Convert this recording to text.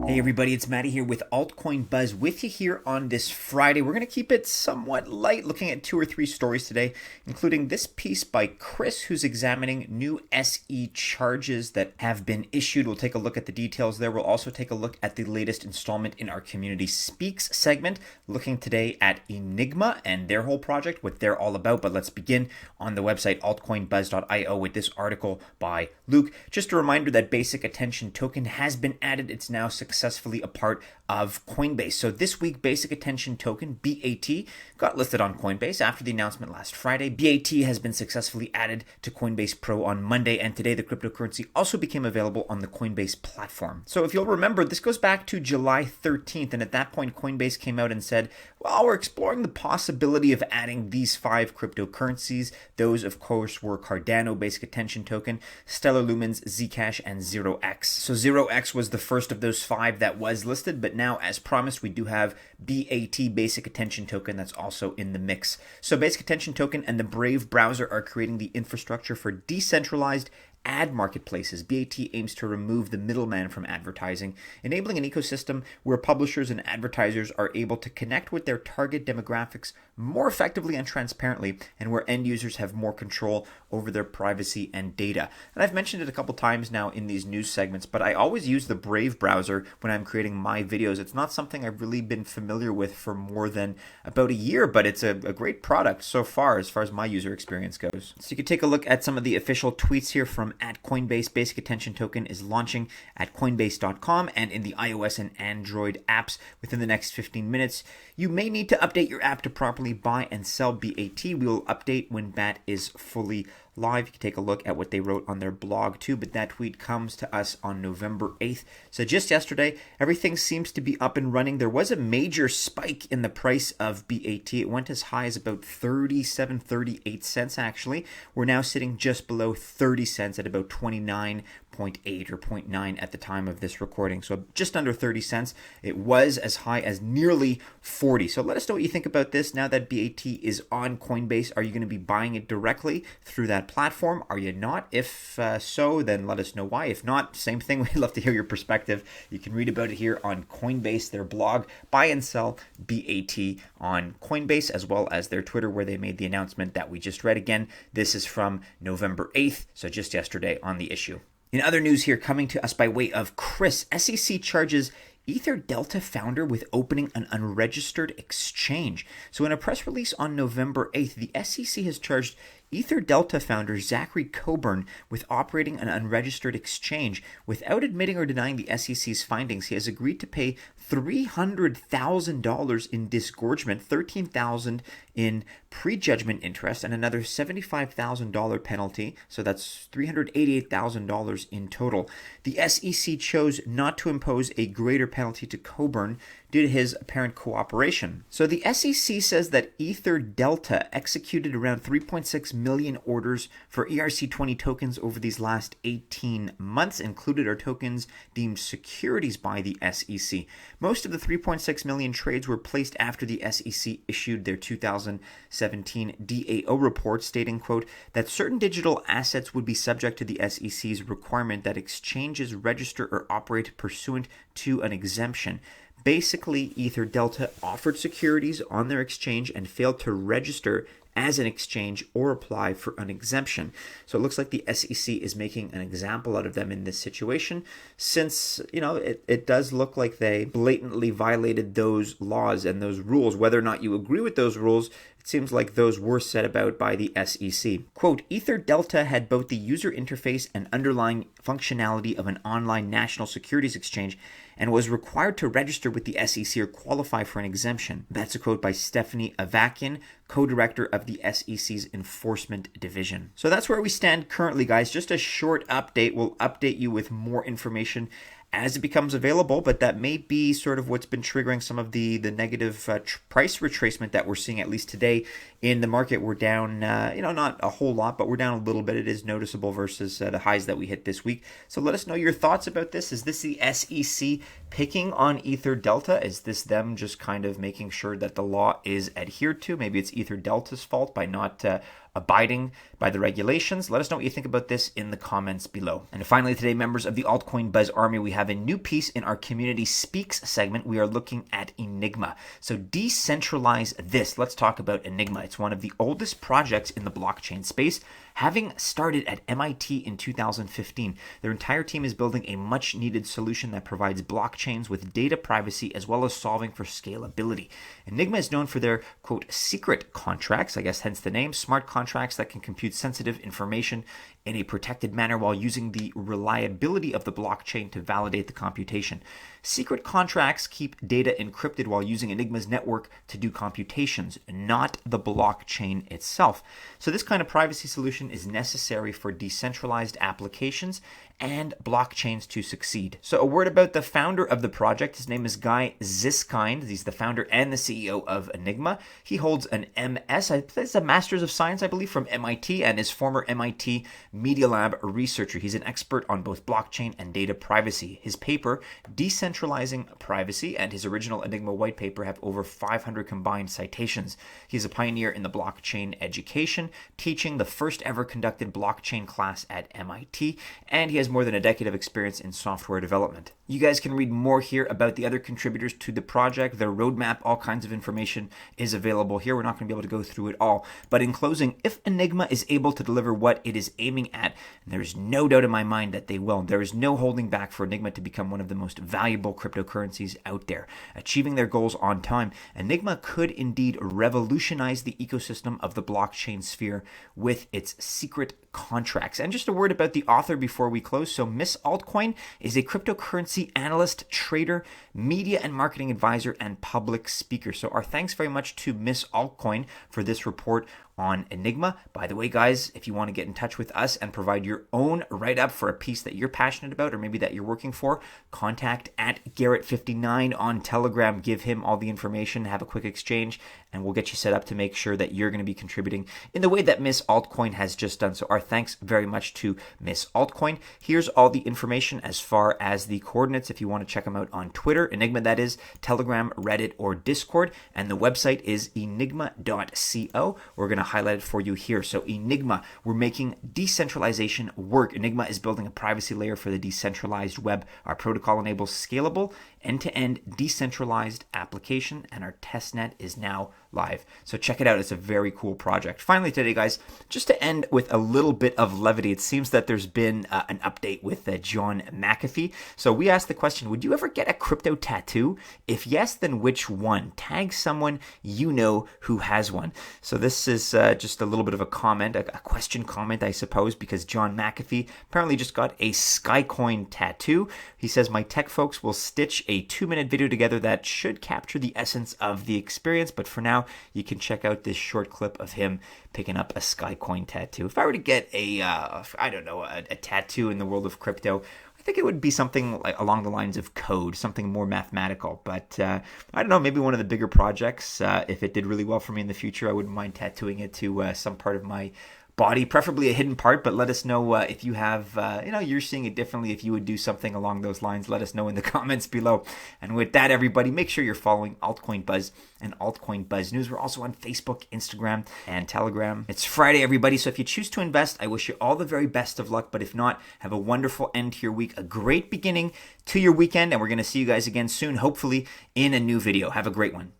Hey everybody, it's Mattie here with Altcoin Buzz with you here on this Friday. We're going to keep it somewhat light, looking at 2 or 3 stories today, including this piece by Chris, who's examining new SE charges that have been issued. We'll take a look at the details there. We'll also take a look at the latest installment in our Community Speaks segment, looking today at Enigma and their whole project, what they're all about. But let's begin on the website altcoinbuzz.io with this article by Luke. Just a reminder that Basic Attention Token has been added. It's now successfully a part of Coinbase. So this week, Basic Attention Token, BAT, got listed on Coinbase after the announcement last Friday. BAT has been successfully added to Coinbase Pro on Monday, and today the cryptocurrency also became available on the Coinbase platform. So if you'll remember, this goes back to July 13th, and at that point, Coinbase came out and said, well, we're exploring the possibility of adding these 5 cryptocurrencies. Those, of course, were Cardano, Basic Attention Token, Stellar Lumens, Zcash, and 0x. So 0x was the first of those 5 that was listed, but now, as promised, we do have BAT, Basic Attention Token, that's also in the mix. So Basic Attention Token and the Brave browser are creating the infrastructure for decentralized ad marketplaces. BAT aims to remove the middleman from advertising, enabling an ecosystem where publishers and advertisers are able to connect with their target demographics more effectively and transparently, and where end users have more control over their privacy and data. And I've mentioned it a couple times now in these news segments, but I always use the Brave browser when I'm creating my videos. It's not something I've really been familiar with for more than about a year, but it's a great product so far as my user experience goes. So you can take a look at some of the official tweets here from at Coinbase. Basic Attention Token is launching at coinbase.com and in the iOS and Android apps within the next 15 minutes. You may need to update your app to properly buy and sell BAT. We will update when BAT is fully live. You can take a look at what they wrote on their blog too, but that tweet comes to us on November 8th. So just yesterday, everything seems to be up and running. There was a major spike in the price of BAT. It went as high as about 38 cents actually. We're now sitting just below 30 cents at about 29.8 or 0.9 at the time of this recording. So just under 30 cents. It was as high as nearly 40. So let us know what you think about this now that BAT is on Coinbase. Are you going to be buying it directly through that platform? Are you not? If so, then let us know why. If not, same thing. We'd love to hear your perspective. You can read about it here on Coinbase, their blog, buy and sell BAT on Coinbase, as well as their Twitter, where they made the announcement that we just read. Again, this is from November 8th, so just yesterday on the issue. In other news here, coming to us by way of Chris, SEC charges EtherDelta founder with opening an unregistered exchange. So in a press release on November 8th, the SEC has charged EtherDelta founder Zachary Coburn with operating an unregistered exchange. Without admitting or denying the SEC's findings, he has agreed to pay $300,000 in disgorgement, $13,000 in prejudgment interest, and another $75,000 penalty. So that's $388,000 in total. The SEC chose not to impose a greater penalty to Coburn due to his apparent cooperation. So the SEC says that EtherDelta executed around 3.6 million orders for ERC20 tokens over these last 18 months. Included are tokens deemed securities by the SEC. Most of the 3.6 million trades were placed after the SEC issued their 2017 DAO report stating, quote, that certain digital assets would be subject to the SEC's requirement that exchanges register or operate pursuant to an exemption. Basically, EtherDelta offered securities on their exchange and failed to register as an exchange or apply for an exemption. So it looks like the SEC is making an example out of them in this situation, since, it does look like they blatantly violated those laws and those rules. Whether or not you agree with those rules, it seems like those were set about by the SEC. Quote, EtherDelta had both the user interface and underlying functionality of an online national securities exchange and was required to register with the SEC or qualify for an exemption. That's a quote by Stephanie Avakian, co-director of the SEC's Enforcement Division. So that's where we stand currently, guys. Just a short update. We'll update you with more information as it becomes available, but that may be sort of what's been triggering some of the negative price retracement that we're seeing, at least today in the market. We're down, not a whole lot, but we're down a little bit. It is noticeable versus the highs that we hit this week. So let us know your thoughts about this. Is this the SEC picking on EtherDelta? Is this them just kind of making sure that the law is adhered to? Maybe it's EtherDelta's fault by not abiding by the regulations? Let us know what you think about this in the comments below. And finally today, members of the Altcoin Buzz Army, we have a new piece in our Community Speaks segment. We are looking at Enigma. So decentralize this. Let's talk about Enigma. It's one of the oldest projects in the blockchain space, having started at MIT in 2015. Their entire team is building a much needed solution that provides blockchains with data privacy as well as solving for scalability. Enigma is known for their, quote, secret contracts, I guess hence the name, smart contracts that can compute sensitive information in a protected manner while using the reliability of the blockchain to validate the computation. Secret contracts keep data encrypted while using Enigma's network to do computations, not the blockchain itself. So this kind of privacy solution is necessary for decentralized applications and blockchains to succeed. So a word about the founder of the project. His name is Guy Ziskind. He's the founder and the CEO of Enigma. He holds an MS, it's a Master's of Science, I believe, from MIT, and is former MIT Media Lab researcher. He's an expert on both blockchain and data privacy. His paper, Decentralizing Privacy, and his original Enigma white paper have over 500 combined citations. He's a pioneer in the blockchain education, teaching the first ever conducted blockchain class at MIT, and he has more than a decade of experience in software development. You guys can read more here about the other contributors to the project, their roadmap, all kinds of information is available here. We're not going to be able to go through it all. But in closing, if Enigma is able to deliver what it is aiming at, and there's no doubt in my mind that they will, there is no holding back for Enigma to become one of the most valuable cryptocurrencies out there. Achieving their goals on time, Enigma could indeed revolutionize the ecosystem of the blockchain sphere with its secret contracts. And just a word about the author before we close. So Miss Altcoin is a cryptocurrency analyst, trader, media and marketing advisor, and public speaker. So our thanks very much to Miss Altcoin for this report on Enigma. By the way, guys, if you want to get in touch with us and provide your own write-up for a piece that you're passionate about or maybe that you're working for, contact at Garrett59 on Telegram. Give him all the information, have a quick exchange, and we'll get you set up to make sure that you're going to be contributing in the way that Miss Altcoin has just done. So our thanks very much to Miss Altcoin. Here's all the information as far as the coordinates if you want to check them out on Twitter, Enigma that is, Telegram, Reddit, or Discord, and the website is enigma.co. We're going to highlight it for you here. So Enigma, we're making decentralization work. Enigma is building a privacy layer for the decentralized web. Our protocol enables scalable, end-to-end decentralized application, and our testnet is now live. So check it out. It's a very cool project. Finally today, guys, just to end with a little bit of levity, it seems that there's been an update with John McAfee. So we asked the question, would you ever get a crypto tattoo? If yes, then which one? Tag someone you know who has one. So this is just a little bit of a comment, a question comment, I suppose, because John McAfee apparently just got a Skycoin tattoo. He says, my tech folks will stitch a 2-minute video together that should capture the essence of the experience, but for now, you can check out this short clip of him picking up a Skycoin tattoo. If I were to get a tattoo in the world of crypto, I think it would be something like along the lines of code, something more mathematical. But I don't know, maybe one of the bigger projects. If it did really well for me in the future, I wouldn't mind tattooing it to some part of my body, preferably a hidden part, but let us know if you have, you're seeing it differently. If you would do something along those lines, let us know in the comments below. And with that, everybody, make sure you're following Altcoin Buzz and Altcoin Buzz News. We're also on Facebook, Instagram, and Telegram. It's Friday, everybody, so if you choose to invest, I wish you all the very best of luck, but if not, have a wonderful end to your week, a great beginning to your weekend, and we're going to see you guys again soon, hopefully in a new video. Have a great one.